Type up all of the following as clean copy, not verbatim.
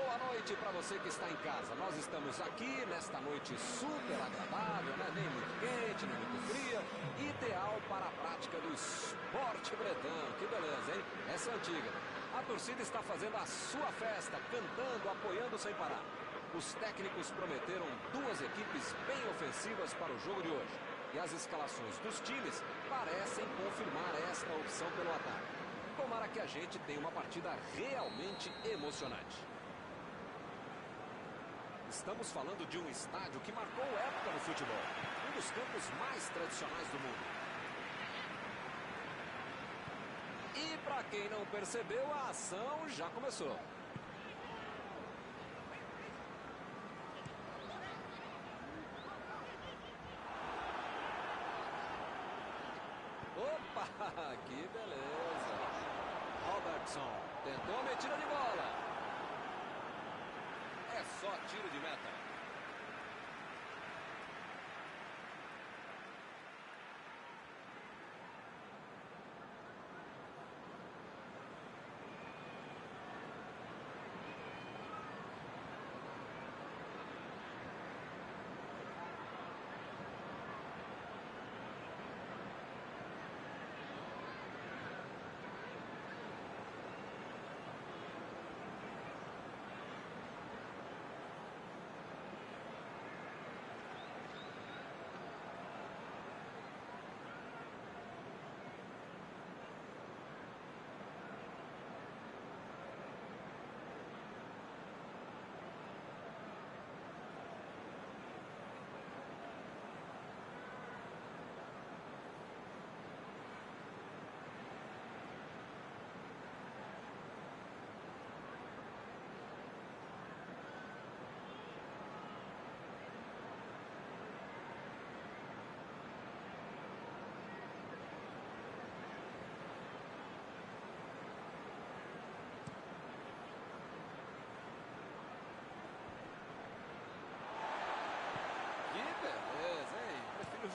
Boa noite para você que está em casa. Nós estamos aqui nesta noite super agradável, né? Nem muito quente, nem muito fria. Ideal para a prática do esporte bretão. Que beleza, hein? Essa é antiga. A torcida está fazendo a sua festa, cantando, apoiando sem parar. Os técnicos prometeram duas equipes bem ofensivas para o jogo de hoje. E as escalações dos times parecem confirmar esta opção pelo ataque. Tomara que a gente tenha uma partida realmente emocionante. Estamos falando de um estádio que marcou época no futebol. Um dos campos mais tradicionais do mundo. E para quem não percebeu, a ação já começou. Opa, que beleza. Robertson tentou a metida de bola. É só tiro de meta.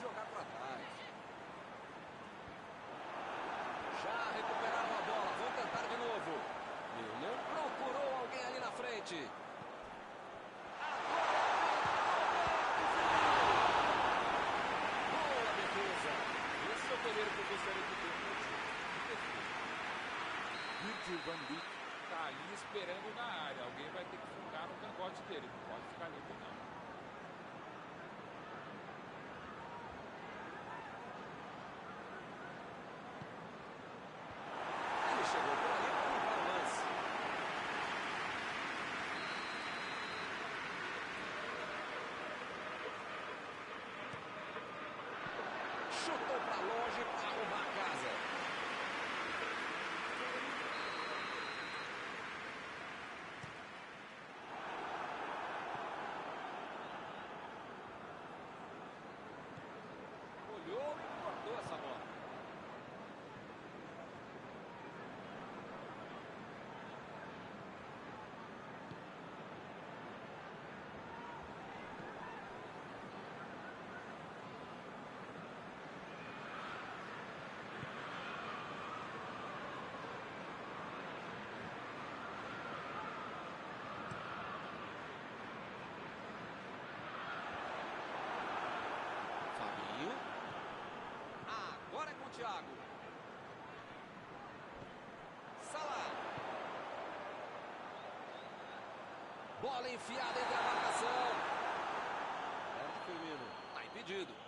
Jogar para trás. Já recuperaram a bola, vão tentar de novo. Milner procurou alguém ali na frente. Boa defesa. Esse é o goleiro que eu gostaria de ter no time. Virgil van Dijk está ali esperando na área. Alguém vai ter que ficar no cangote dele. Não pode ficar livre, não. Chutou para longe para arrumar a casa. Olhou e cortou essa bola. Agora é com o Thiago. Salah. Bola enfiada entre a marcação. Certo, Firmino. Está impedido.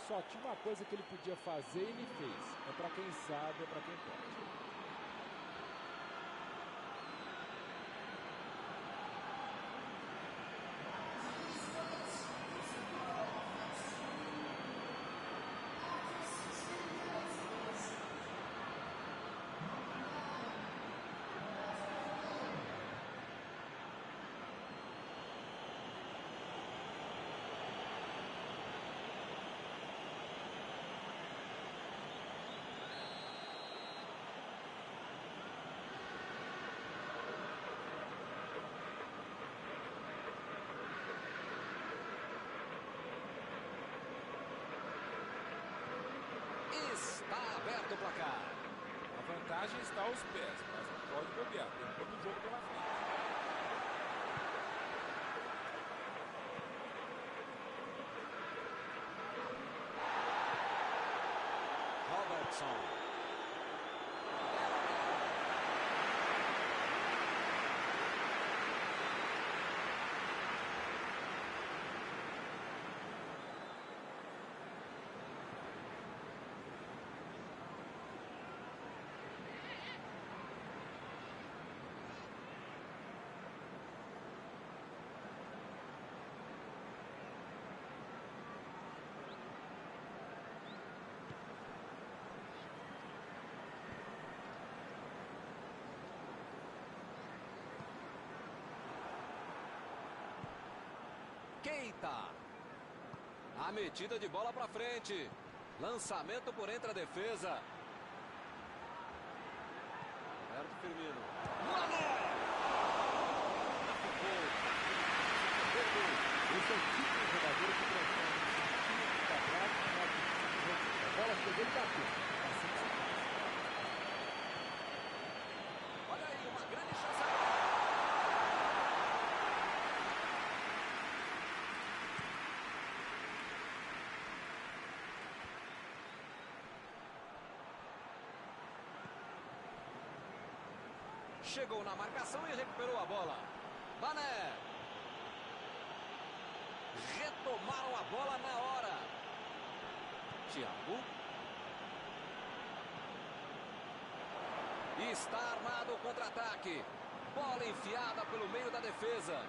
só tinha uma coisa que ele podia fazer e ele fez. É para quem sabe, é para quem pode. Está aberto o placar. A vantagem está aos pés, mas não pode bobear. Tem todo o jogo pela frente. Robertson. Keita. A metida de bola para frente. Lançamento por entre a defesa. Roberto Firmino. Mané! Esse é o tipo de jogador que transforma o quadrado em a bola chegou e bateu. Assim que se faz. Olha aí, uma grande chance. Chegou na marcação e recuperou a bola. Mané. Retomaram a bola na hora. Thiago. Está armado o contra-ataque. Bola enfiada pelo meio da defesa.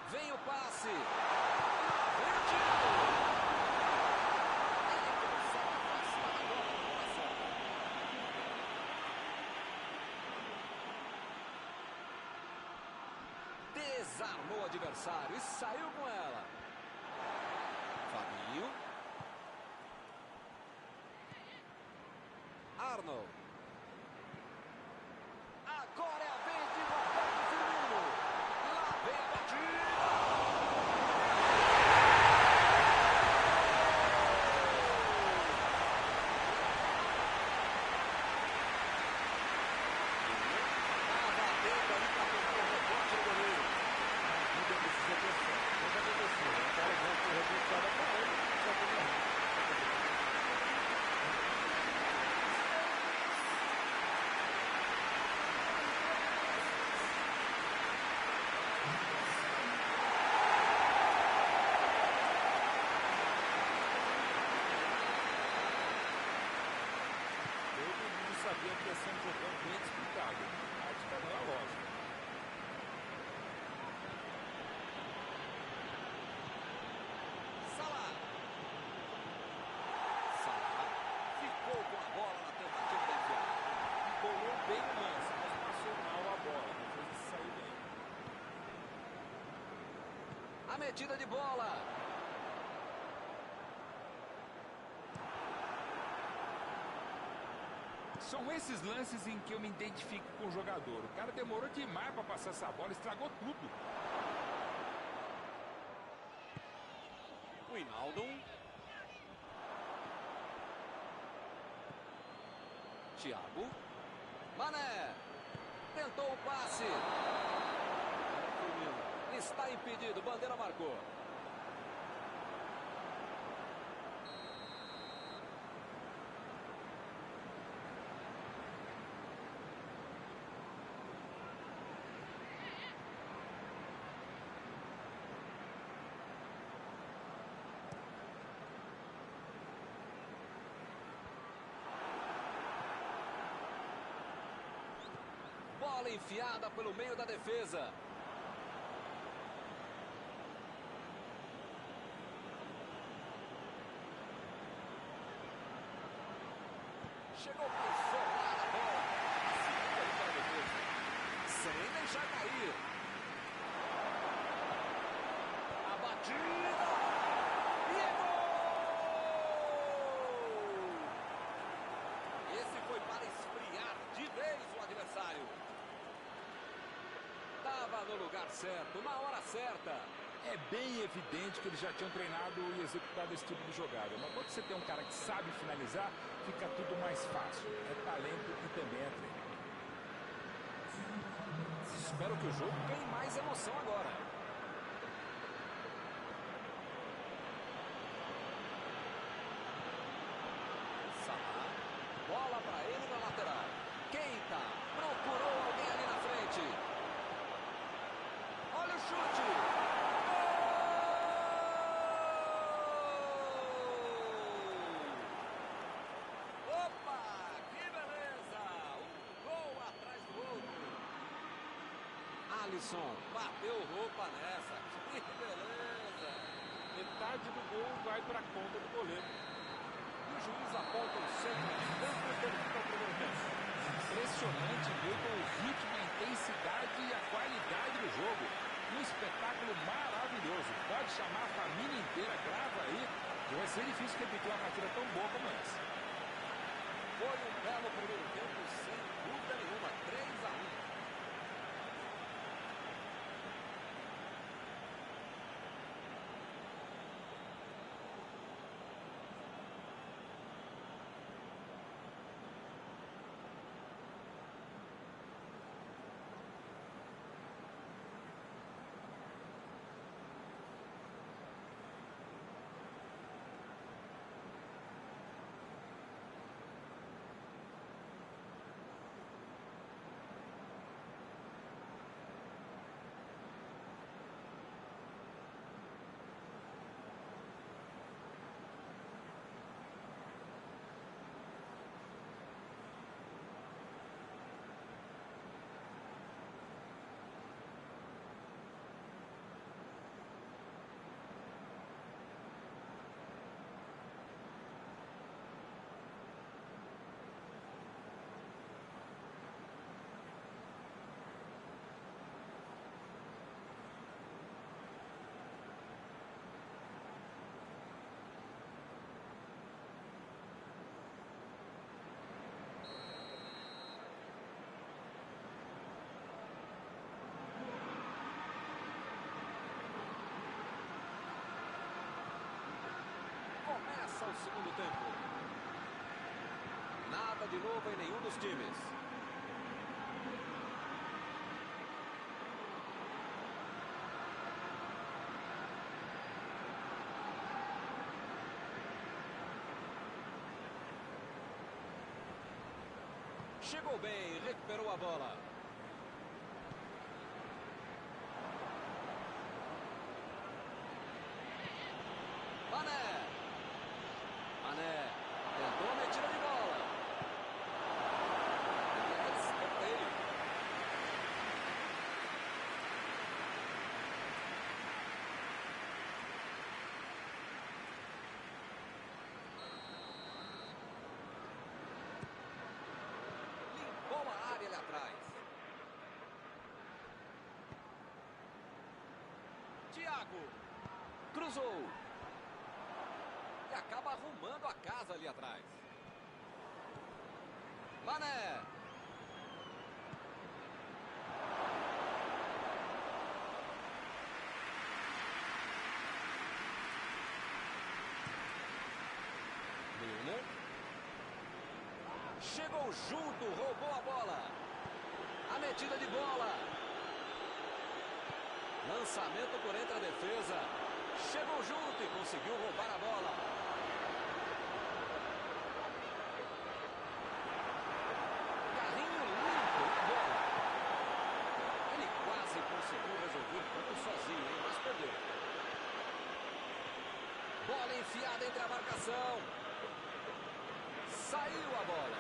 Vem o passe. Vem o tiro. Desarmou o adversário e saiu com ela. Fabinho. Arnold. Agora é a vez de Roberto Firmino. Lá vem a batida. Estava atento ali para pegar o rebote do goleiro. A vida precisa ter sorte. Quando aconteceu, o cara vai correr de fora para ele, só tem errado. Todo mundo sabia que ia ser um jogão bem disputado. A tática não é lógica. Salah. Salah ficou com a bola na tentativa de enfiar. Bolou bem o lance, mas passou mal a bola. Depois saiu bem. A metida de bola. São esses lances em que eu me identifico com o jogador. O cara demorou demais para passar essa bola, estragou tudo. Wijnaldum. Thiago. Mané. Tentou o passe. Firmino. Está impedido. Bandeira marcou. Bola enfiada pelo meio da defesa. Chegou para isolar a bola. Para a defesa. Sem deixar cair. A batida. E é gol! Esse foi para esfriar de vez o adversário. Estava no lugar certo, na hora certa. É bem evidente que eles já tinham treinado e executado esse tipo de jogada. Mas quando você tem um cara que sabe finalizar, fica tudo mais fácil. É talento e também é treino. Espero que o jogo ganhe mais emoção agora. Salah. Bola para ele na lateral. Keita procurou alguém ali na frente. Olha o chute. Alisson bateu roupa nessa. Que beleza! Metade do gol vai para a conta do goleiro. E o juiz aponta o centro de campo pelo fim do primeiro tempo. Impressionante ver com o ritmo, a intensidade e a qualidade do jogo. Um espetáculo maravilhoso. Pode chamar a família inteira, grava aí, que vai ser difícil repetir uma partida tão boa como essa. Foi um belo primeiro tempo, sem dúvida nenhuma. 3-1. Começa o segundo tempo. Nada de novo em nenhum dos times. Chegou bem, recuperou a bola. Mané. Mané tentou a metida de bola. Escanteio. Limpou a área ali atrás. Thiago cruzou. Acaba arrumando a casa ali atrás. Mané. Milner. Chegou junto, roubou a bola. A metida de bola. Lançamento por entre a defesa. Chegou junto e conseguiu roubar a bola. Carrinho limpo na bola. Ele quase conseguiu resolver tudo sozinho, hein? Mas perdeu. Bola enfiada entre a marcação. Saiu a bola.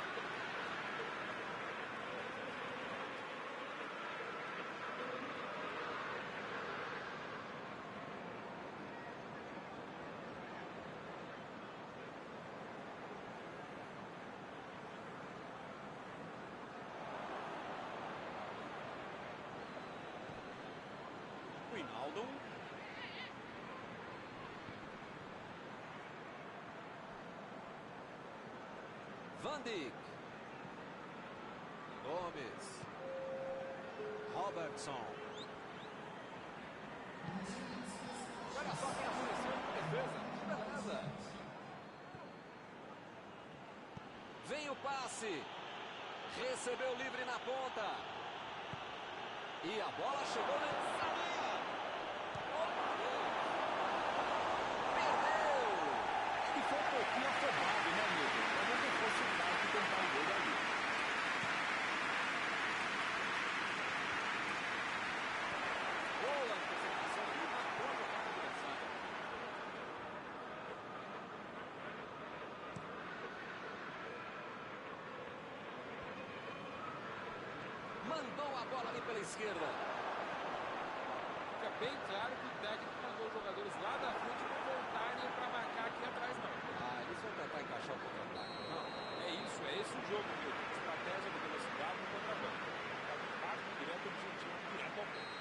Wijnaldum. Van Dijk. Gomes. Robertson. Olha só quem apareceu de defesa. Que beleza. Vem o passe. Recebeu livre na ponta. E a bola chegou na ensaia. Perdeu. Ele foi um pouquinho afobado, né, amigo? Talvez não fosse o cara que tentar o gol ali. Boa antecipação e matou a jogada adversária. Mandou a bola ali pela esquerda. Fica bem claro que o técnico mandou os jogadores lá da frente não voltarem para marcar aqui atrás, não. Ah, eles vão tentar encaixar o contra-ataque, não? É isso, é esse o jogo, meu. Estratégia de velocidade no contrabanco. Tá muito fácil, direto, objetivo, direto ao ponto.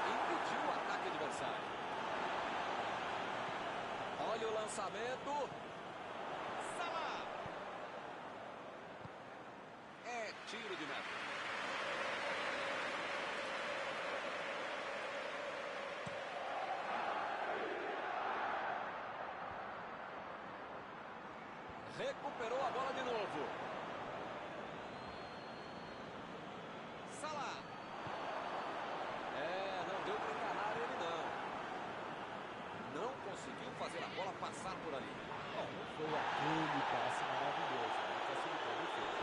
Impediu o ataque adversário. Olha o lançamento. Salah. É tiro de meta. Recuperou a bola de novo. Salah. Não deu para enganar ele, não. Não conseguiu fazer a bola passar por ali. Não foi aquele passe maravilhoso, né? Facilitou a defesa.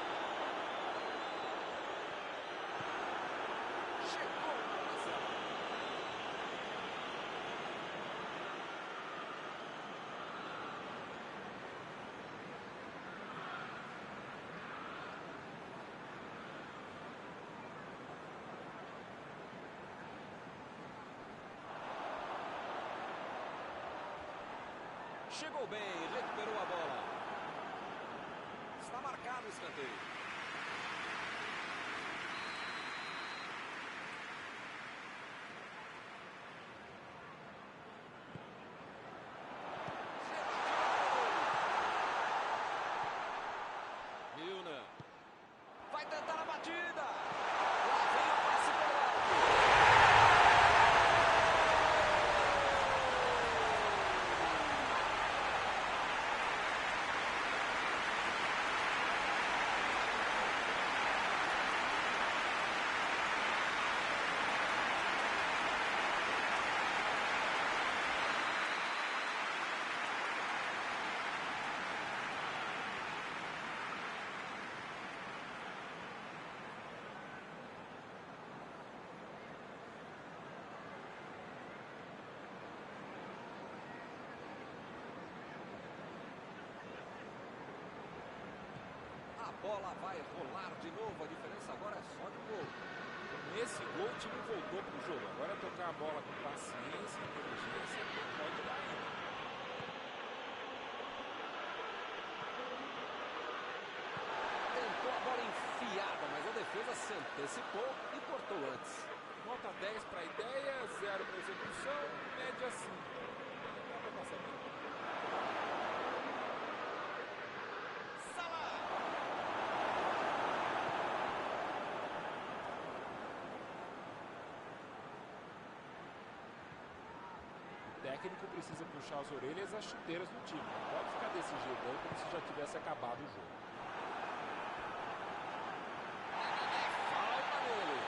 Chegou a marcação. Chegou bem, recuperou a bola. Está marcado o escanteio. Milner. Vai tentar a batida. Lá vem o passe pelo alto. A bola vai rolar de novo. A diferença agora é só de gol. Nesse gol, o time voltou pro jogo. Agora é tocar a bola com paciência, inteligência, pode dar ainda. Tentou a bola enfiada, mas a defesa se antecipou e cortou antes. Nota 10 para a ideia, 0 para a execução, média 5. Dá para passar bem. Salah. O técnico precisa puxar as orelhas e as chuteiras do time. Não pode ficar desse jeito aí como se já tivesse acabado o jogo. Falta nele.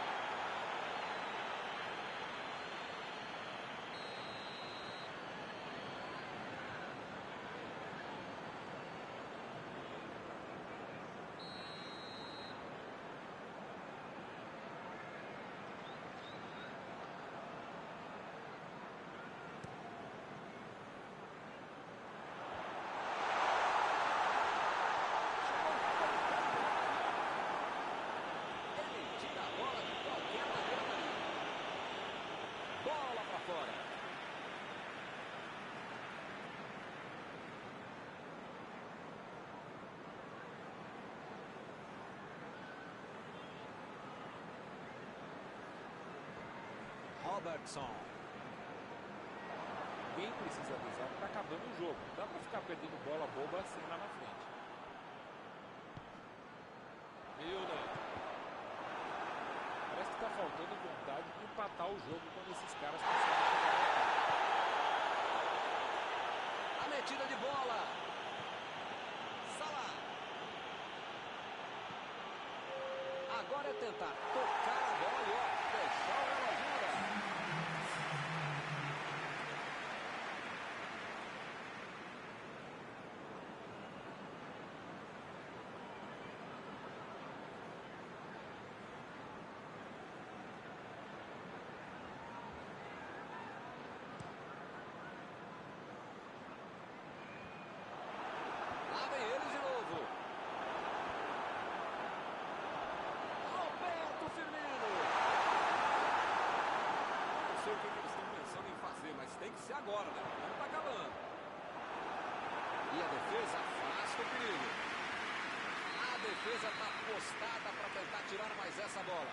Robertson. Ninguém precisa avisar que tá acabando o jogo. Não dá pra ficar perdendo bola boba assim lá na frente. Milner. Parece que tá faltando vontade de empatar o jogo quando esses caras conseguem chegar no ataque. A metida de bola. Salah. Agora é tentar tocar a bola e ó, deixar o reloginho aberto. Lá vem eles de novo. Roberto Firmino. Não sei o que eles estão pensando em fazer, mas tem que ser agora, né? Não está acabando. E a defesa afasta o perigo. A defesa está postada para tentar tirar mais essa bola.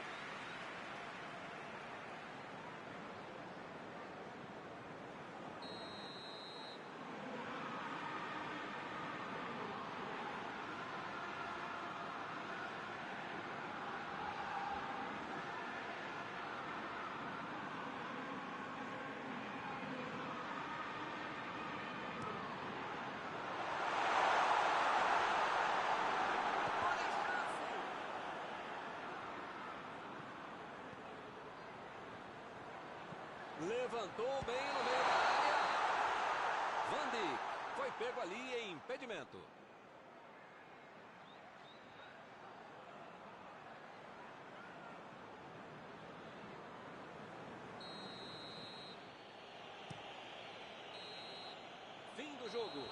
Olha a chance. Levantou bem no meio da área. Van Dijk foi pego ali em impedimento. Fim do jogo.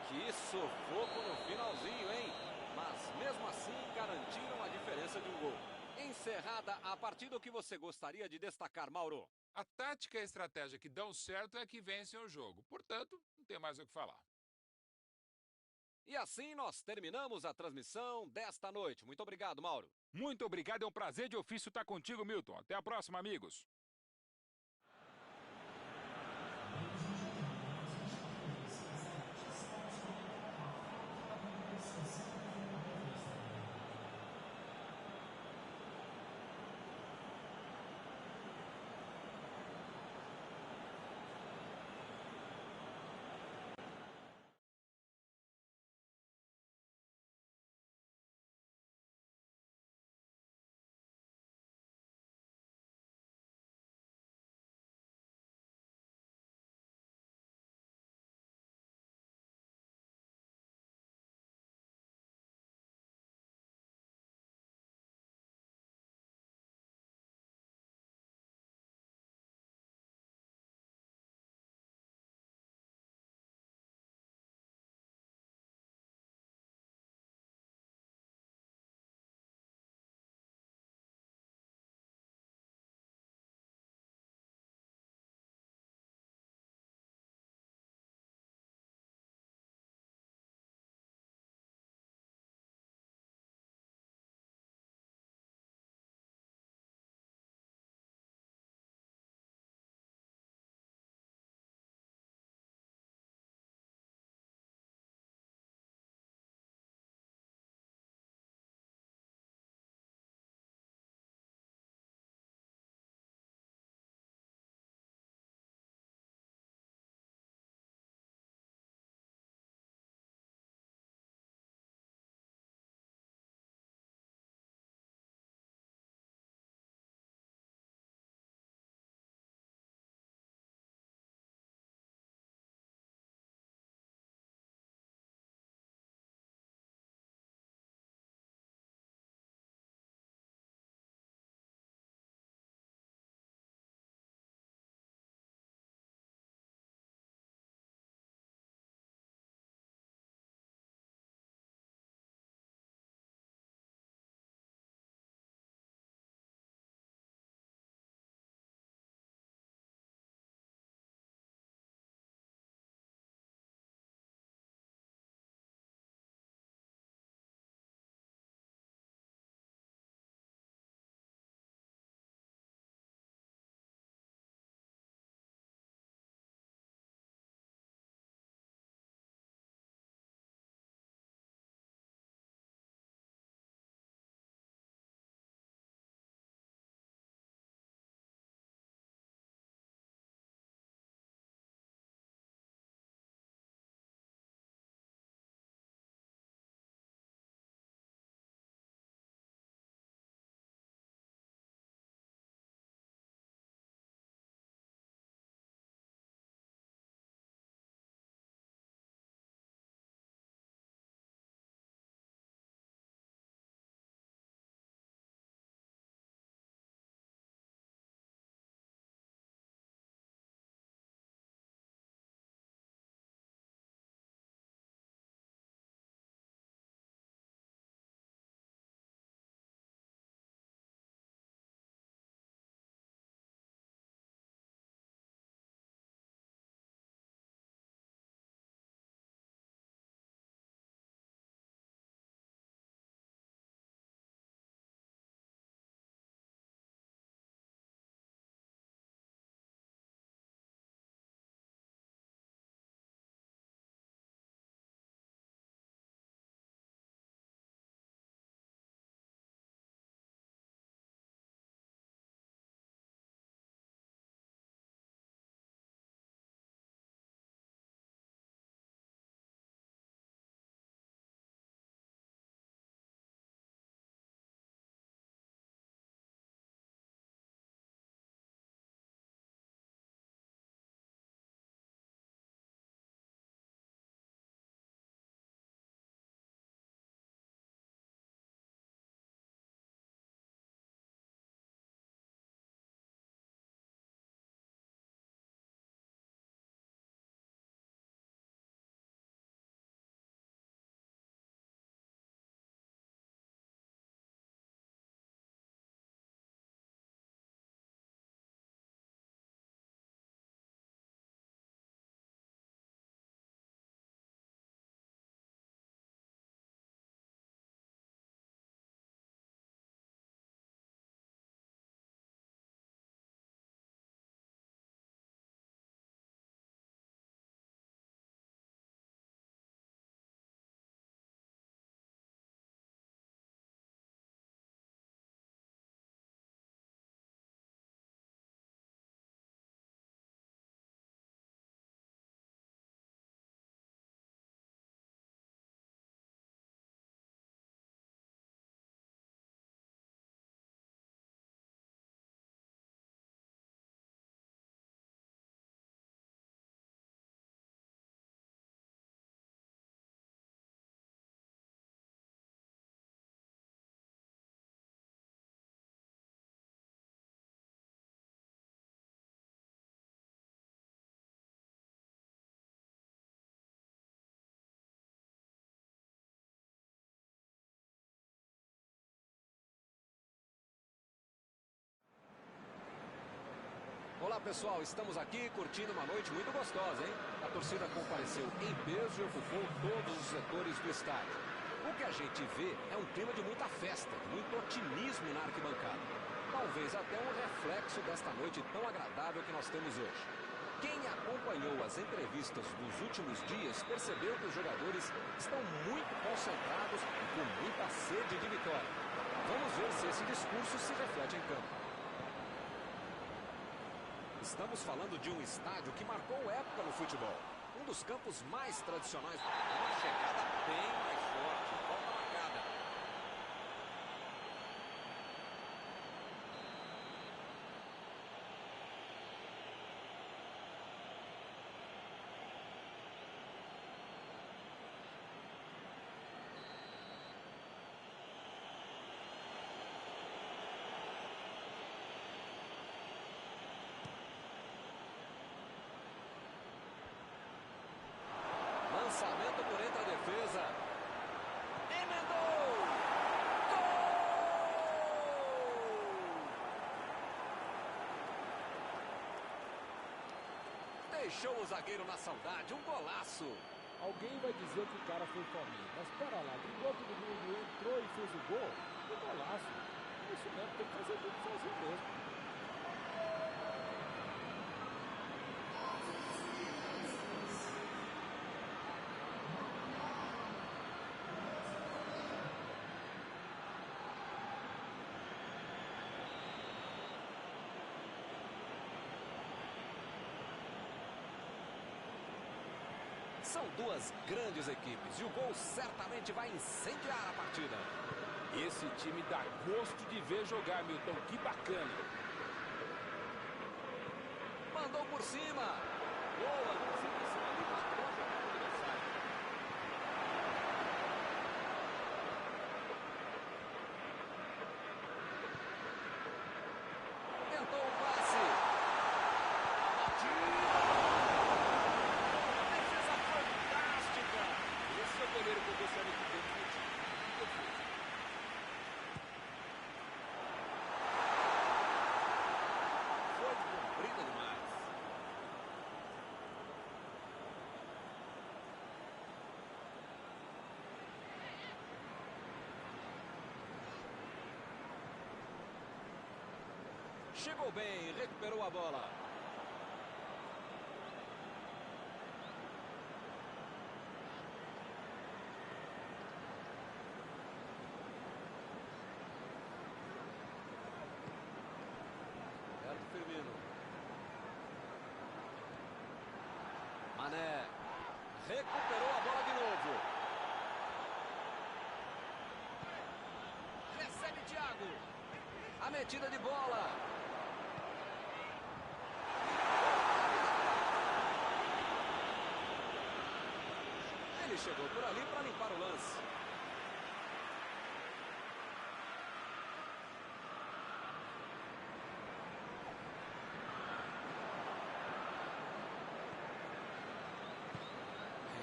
Que sufoco no finalzinho, hein? Mas mesmo assim garantiram a diferença de um gol. Encerrada a partida, o que você gostaria de destacar, Mauro? A tática e a estratégia que dão certo é que vencem o jogo. Portanto, não tem mais o que falar. E assim nós terminamos a transmissão desta noite. Muito obrigado, Mauro. Muito obrigado, é um prazer de ofício estar contigo, Milton. Até a próxima, amigos. Olá pessoal, estamos aqui curtindo uma noite muito gostosa, hein? A torcida compareceu em peso e ocupou todos os setores do estádio. O que a gente vê é um clima de muita festa, de muito otimismo na arquibancada. Talvez até um reflexo desta noite tão agradável que nós temos hoje. Quem acompanhou as entrevistas dos últimos dias percebeu que os jogadores estão muito concentrados e com muita sede de vitória. Vamos ver se esse discurso se reflete em campo. Estamos falando de um estádio que marcou época no futebol. Um dos campos mais tradicionais. Uma chegada bem mais forte. Falta marcada. Lançamento por entre a defesa. Emendou! Gol! Deixou o zagueiro na saudade. Um golaço. Alguém vai dizer que o cara foi fominha, mas pera lá, driblou todo mundo, entrou e fez o gol, que golaço. É isso mesmo, tem que fazer tudo sozinho mesmo. São duas grandes equipes e o gol certamente vai incendiar a partida. Esse time dá gosto de ver jogar, Milton. Que bacana. Mandou por cima. Boa, definição ali, matou a jogada do adversário. Tentou o passe. A batida. Defesa fantástica. Esse é o goleiro que eu gostaria de ver no meu time. Que defesa. Foi comprida demais. Chegou bem, recuperou a bola. Firmino. Mané. Recuperou a bola de novo. Recebe Thiago. A metida de bola. Ele chegou por ali para limpar o lance.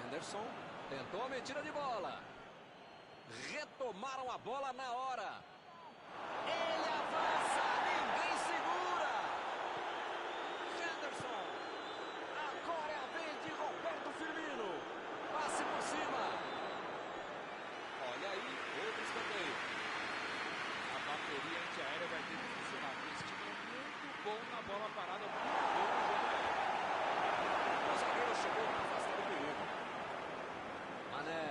Henderson tentou a metida de bola. Retomaram a bola na hora. Ele avança, ninguém segura. Henderson. Agora é a vez de Roberto Firmino. Passe por cima. Olha aí, outro escanteio. A bateria antiaérea vai ter que funcionar. Esse time é muito bom na bola parada, muito bom no jogo aéreo. O zagueiro chegou para afastar o perigo. Mané.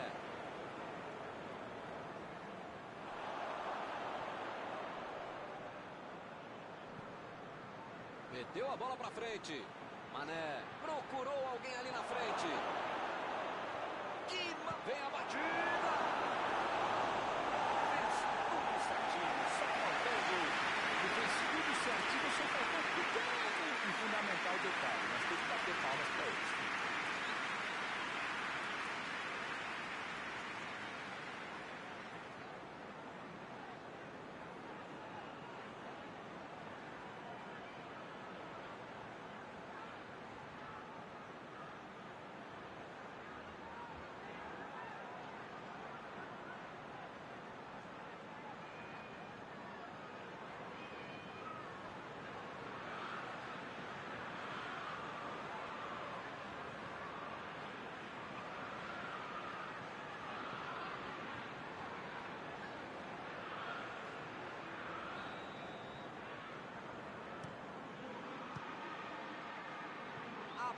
Meteu a bola para frente. Mané procurou alguém ali na frente. Vem a batida. Fez tudo certinho, só faltou o gol. Ele fez tudo certinho, só faltou um pequeno e fundamental detalhe. Nós temos que bater palmas para isso.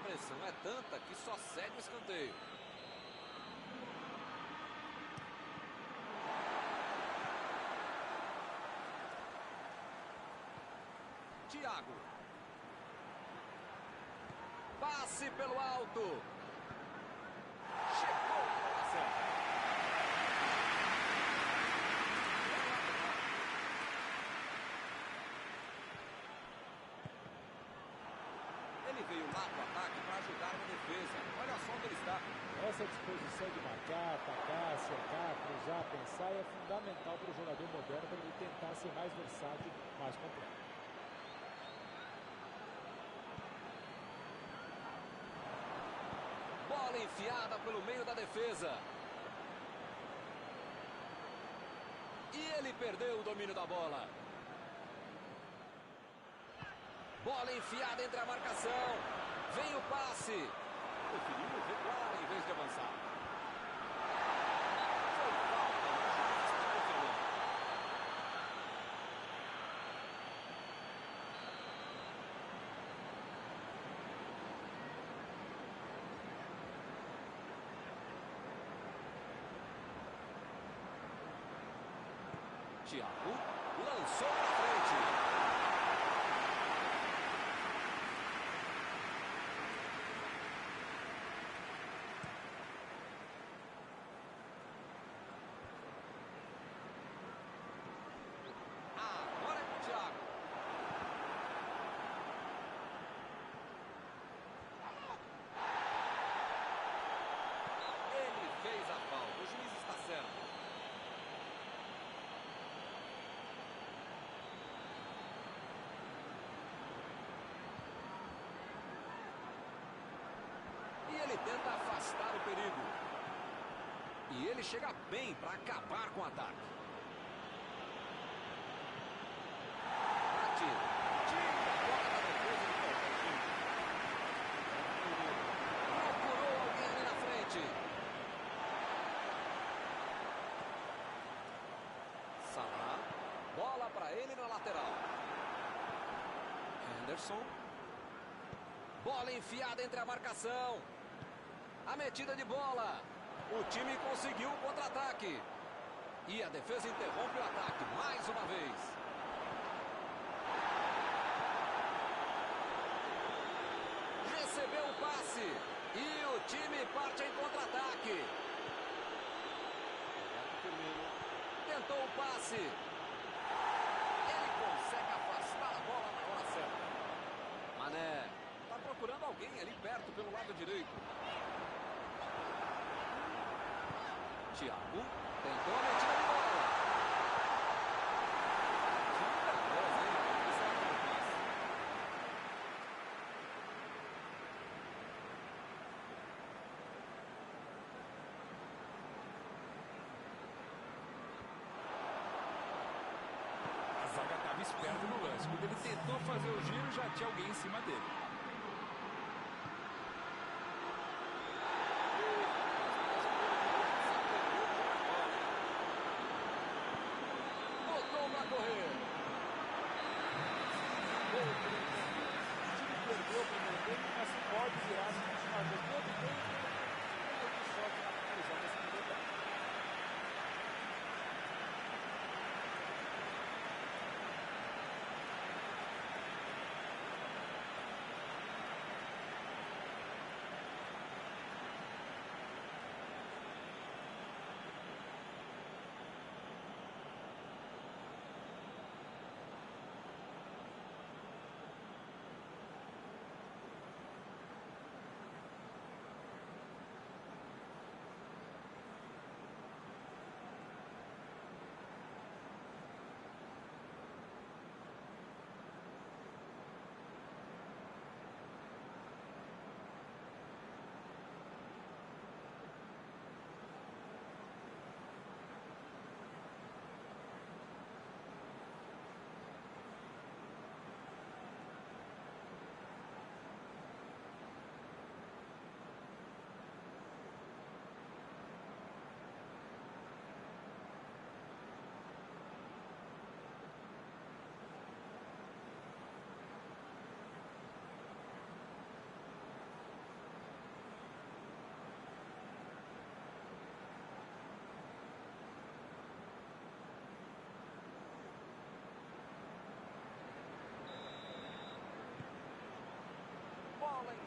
pressão é tanta que só segue o escanteio. Thiago. Passe pelo alto. Chegou na bola certa. Ele veio lá para o ataque para ajudar na defesa. Olha só onde ele está. Essa disposição de marcar, atacar, cercar, cruzar, pensar é fundamental para o jogador moderno para ele tentar ser mais versátil, mais completo. Bola enfiada pelo meio da defesa. E ele perdeu o domínio da bola. Bola enfiada entre a marcação. Vem o passe. Preferiu recuar em vez de avançar. Foi falta, o juiz está confirmando. Thiago lançou para frente. Agora é com o Thiago. Ele fez a falta. O juiz está certo. E ele tenta afastar o perigo. E ele chega bem para acabar com o ataque. Bate. Tira a bola da defesa de qualquer time. Procurou alguém ali na frente. Salah. Bola para ele na lateral. Henderson. Bola enfiada entre a marcação. A metida de bola. O time conseguiu o contra-ataque. E a defesa interrompe o ataque mais uma vez. Recebeu o passe. E o time parte em contra-ataque. Tentou o passe. Ele consegue afastar a bola na hora certa. Mané. Está procurando alguém ali perto pelo lado direito. Thiago tentou a metida de bola. Que coisa, hein? Isso é aquele passe. A zaga estava esperta no lance. Quando ele tentou fazer o giro, já tinha alguém em cima dele. Botou pra correr. O time perdeu o primeiro tempo, mas pode virar se continuar jogando bem. Tem que sorte na conclusão desse primeiro tempo.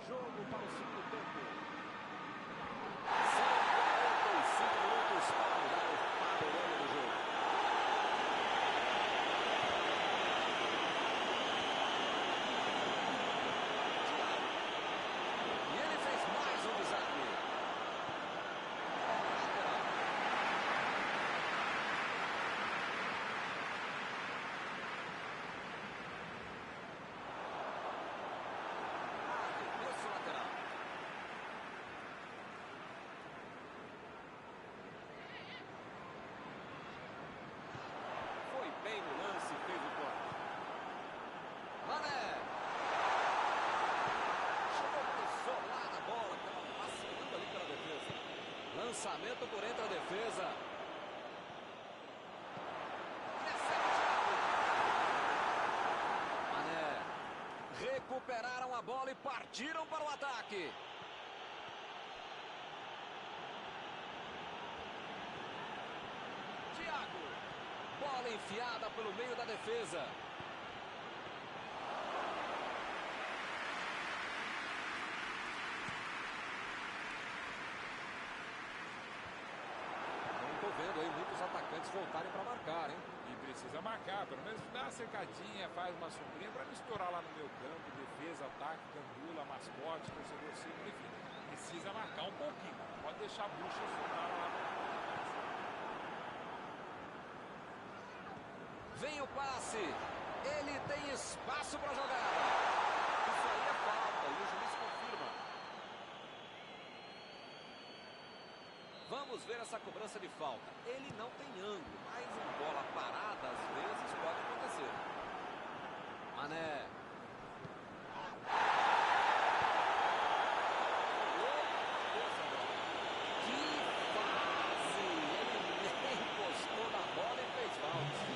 jogo para o segundo tempo. São 45 minutos para mudar o panorama do jogo. E ele fez mais um desarme. Arremesso lateral. Foi bem no lance e fez o corte. Mané. Chegou para isolar a bola, que estava passando ali pela defesa. Lançamento por entre a defesa. Recebe o Thiago. Mané. Recuperaram a bola e partiram para o ataque. Thiago. Bola enfiada pelo meio da defesa. Não estou vendo aí muitos atacantes voltarem para marcar, hein? E precisa marcar, pelo menos dá uma cercadinha, faz uma sombrinha para não estourar lá no meu campo, defesa, ataque, gandula, mascote, torcedor ciclo, enfim. Precisa marcar um pouquinho, não pode deixar a bucha soltar lá. Vem o passe. Ele tem espaço para jogar. Isso aí é falta e o juiz confirma. Vamos ver essa cobrança de falta. Ele não tem ângulo, mas em bola parada às vezes pode acontecer. Mané. Que fase! Ele nem encostou na bola e fez falta.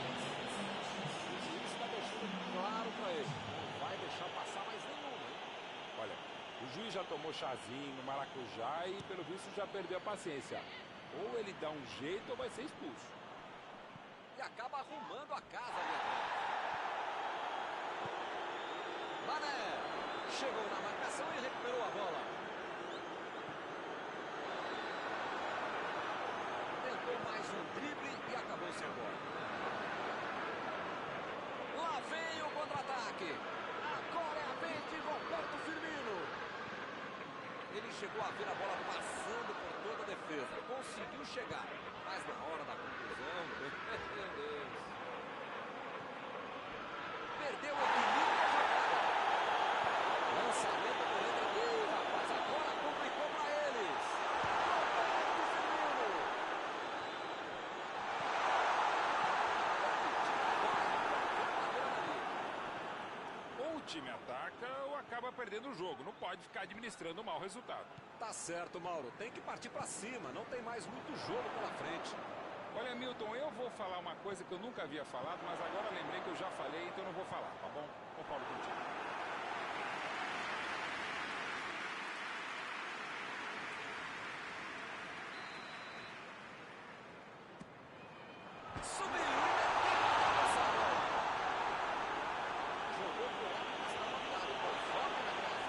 O juiz está deixando claro para ele. Não vai deixar passar mais nenhuma, hein? Olha, o juiz já tomou chazinho, maracujá e pelo visto já perdeu a paciência. Ou ele dá um jeito ou vai ser expulso. E acaba arrumando a casa ali atrás. Mané chegou na marcação e recuperou a bola. Tentou mais um drible e acabou sem bola. Lá vem o contra-ataque. Agora é a vez de Roberto Firmino. Ele chegou a ver a bola passando por toda a defesa. Conseguiu chegar, mas na hora da conclusão, meu Deus. Perdeu o equilíbrio da jogada. Lançamento por entre. Ih, rapaz, agora complicou para eles. Roberto Firmino. Ou o time ataca ou acaba perdendo o jogo. Não pode ficar administrando um mau resultado. Tá certo, Mauro. Tem que partir para cima. Não tem mais muito jogo pela frente. Olha, Milton, eu vou falar uma coisa que eu nunca havia falado, mas agora lembrei que eu já falei, então não vou falar, tá bom? Concordo contigo. Subiu e meteu essa bola. Jogou pro lado, mas estava virado por fora da casa.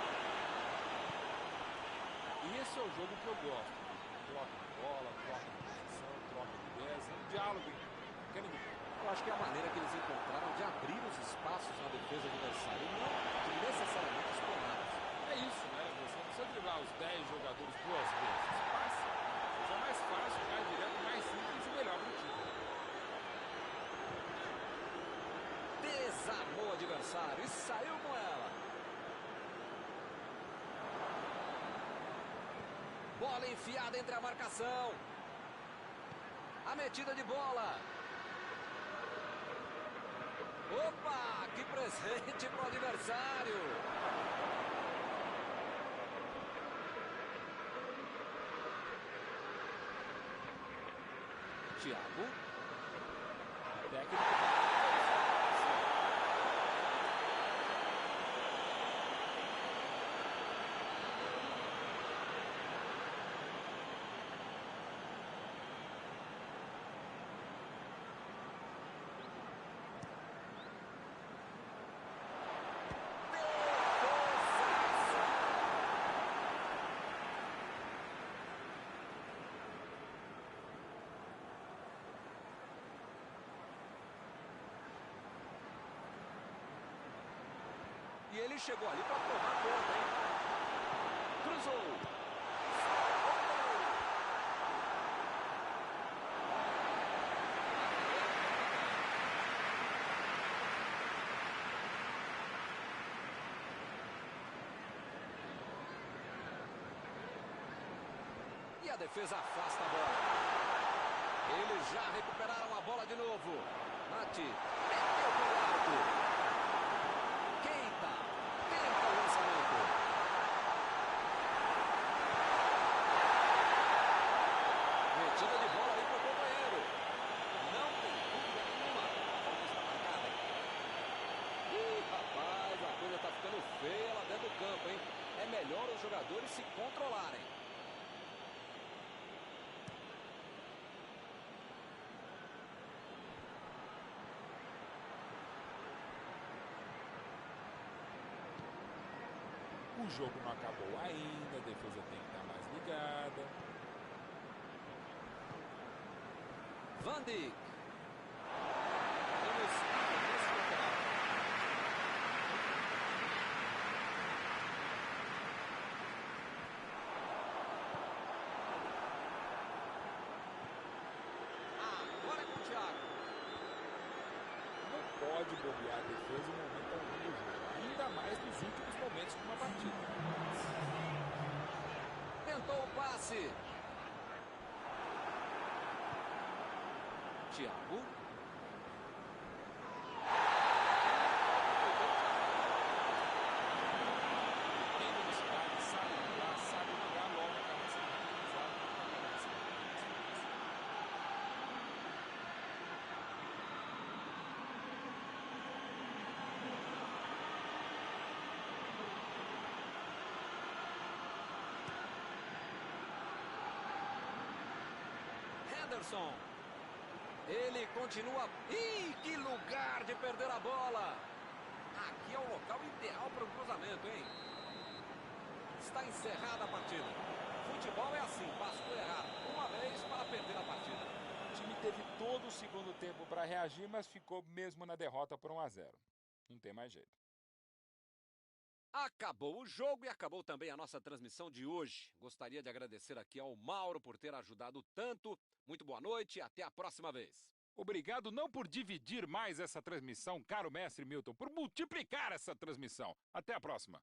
E esse é o jogo que eu gosto. Troca de bola, troca de posição, troca de ideias, um diálogo. Eu acho que é a maneira que eles encontraram de abrir os espaços na defesa adversária e não de necessariamente explorados. É isso, né? Você não precisa driblar os 10 jogadores duas vezes. Passa. Seja mais fácil, mais direto, mais simples e melhor para o time. Desarmou o adversário e saiu com ela. Bola enfiada entre a marcação. A metida de bola. Opa, que presente para o adversário. Thiago. Técnico. Ele chegou ali para tomar conta, hein? Cruzou. E a defesa afasta a bola. Eles já recuperaram a bola de novo. Mati meteu para o alto. Keita tenta o lançamento. Metida de bola aí para o companheiro. Não tem dúvida nenhuma. A falta está marcada. Rapaz, a coisa está ficando feia lá dentro do campo, hein? É melhor os jogadores se controlarem. O jogo não acabou ainda, a defesa tem que estar mais ligada. Van Dijk. Vamos começo lateral. Agora é com o Thiago. Não pode bobear a defesa em momento algum do jogo, ainda mais nos últimos momentos de uma partida. Tentou o passe. Thiago. Tem velocidade, sabe pular, sabe jogar logo, acaba sendo utilizado. Henderson. Ele continua. Ih, que lugar de perder a bola. Aqui é o local ideal para o cruzamento, hein? Está encerrada a partida. Futebol é assim, bastou errar uma vez para perder a partida. O time teve todo o segundo tempo para reagir, mas ficou mesmo na derrota por 1-0. Não tem mais jeito. Acabou o jogo e acabou também a nossa transmissão de hoje. Gostaria de agradecer aqui ao Mauro por ter ajudado tanto. Muito boa noite e até a próxima vez. Obrigado não por dividir mais essa transmissão, caro mestre Milton, por multiplicar essa transmissão. Até a próxima.